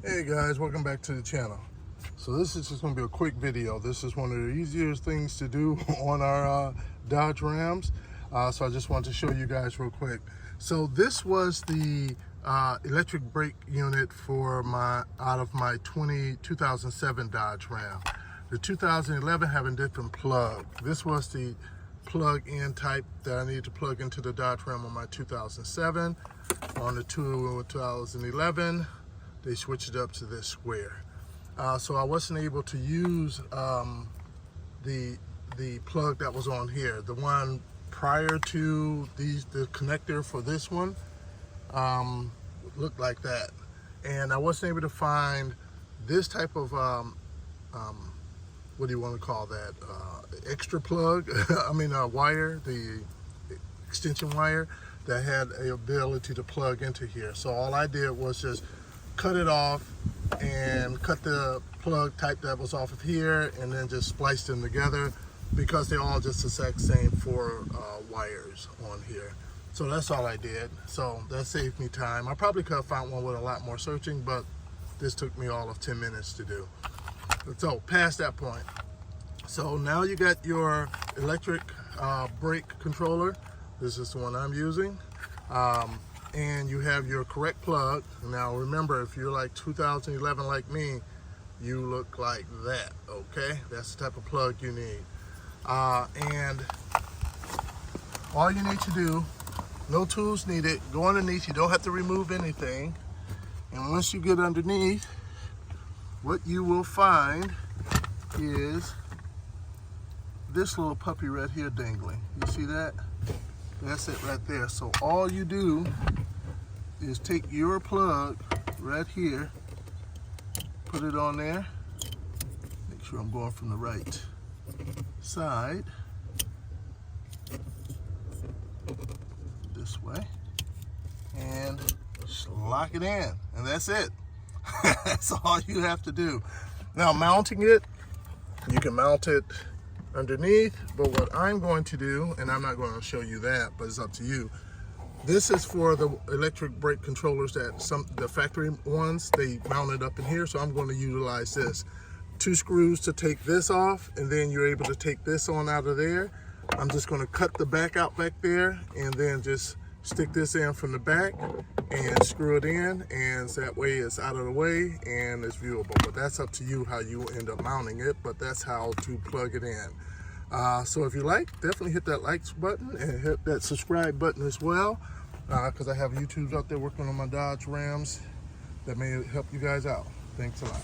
Hey guys, welcome back to the channel. So this is just going to be a quick video. This is one of the easiest things to do on our Dodge Rams. So I just wanted to show you guys real quick. So this was the electric brake unit for out of my 2007 Dodge Ram. The 2011 having different plug. This was the plug-in type that I needed to plug into the Dodge Ram on my 2007. On the 2011. They switched it up to this square. So I wasn't able to use the plug that was on here. The one prior to the connector for this one looked like that. And I wasn't able to find this type of, what do you want to call that? Extra plug, I mean wire, the extension wire that had a ability to plug into here. So all I did was just cut it off and cut the plug type that was off of here and then just spliced them together because they're all just the exact same four wires on here. So that's all I did. So that saved me time. I probably could have found one with a lot more searching, but this took me all of 10 minutes to do. So past that point. So now you got your electric brake controller. This is the one I'm using. And you have your correct plug. Now remember, if you're like 2011 like me, you look like that, okay? That's the type of plug you need. And all you need to do, no tools needed, go underneath, you don't have to remove anything. And once you get underneath, what you will find is this little puppy right here dangling. You see that? That's it right there. So all you do is take your plug right here, put it on there. Make sure I'm going from the right side. This way. And just lock it in. And that's it. That's all you have to do. Now mounting it, you can mount it underneath, but what I'm going to do, and I'm not going to show you that, but it's up to you. This is for the electric brake controllers that the factory ones, they mounted up in here, so I'm going to utilize this. 2 screws to take this off, and then you're able to take this on out of there. I'm just going to cut the back out back there, and then just stick this in from the back and screw it in, and so that way it's out of the way and it's viewable. But that's up to you how you end up mounting it, but that's how to plug it in. So if you like, definitely hit that like button and hit that subscribe button as well, because I have YouTubes out there working on my Dodge Rams that may help you guys out. Thanks a lot.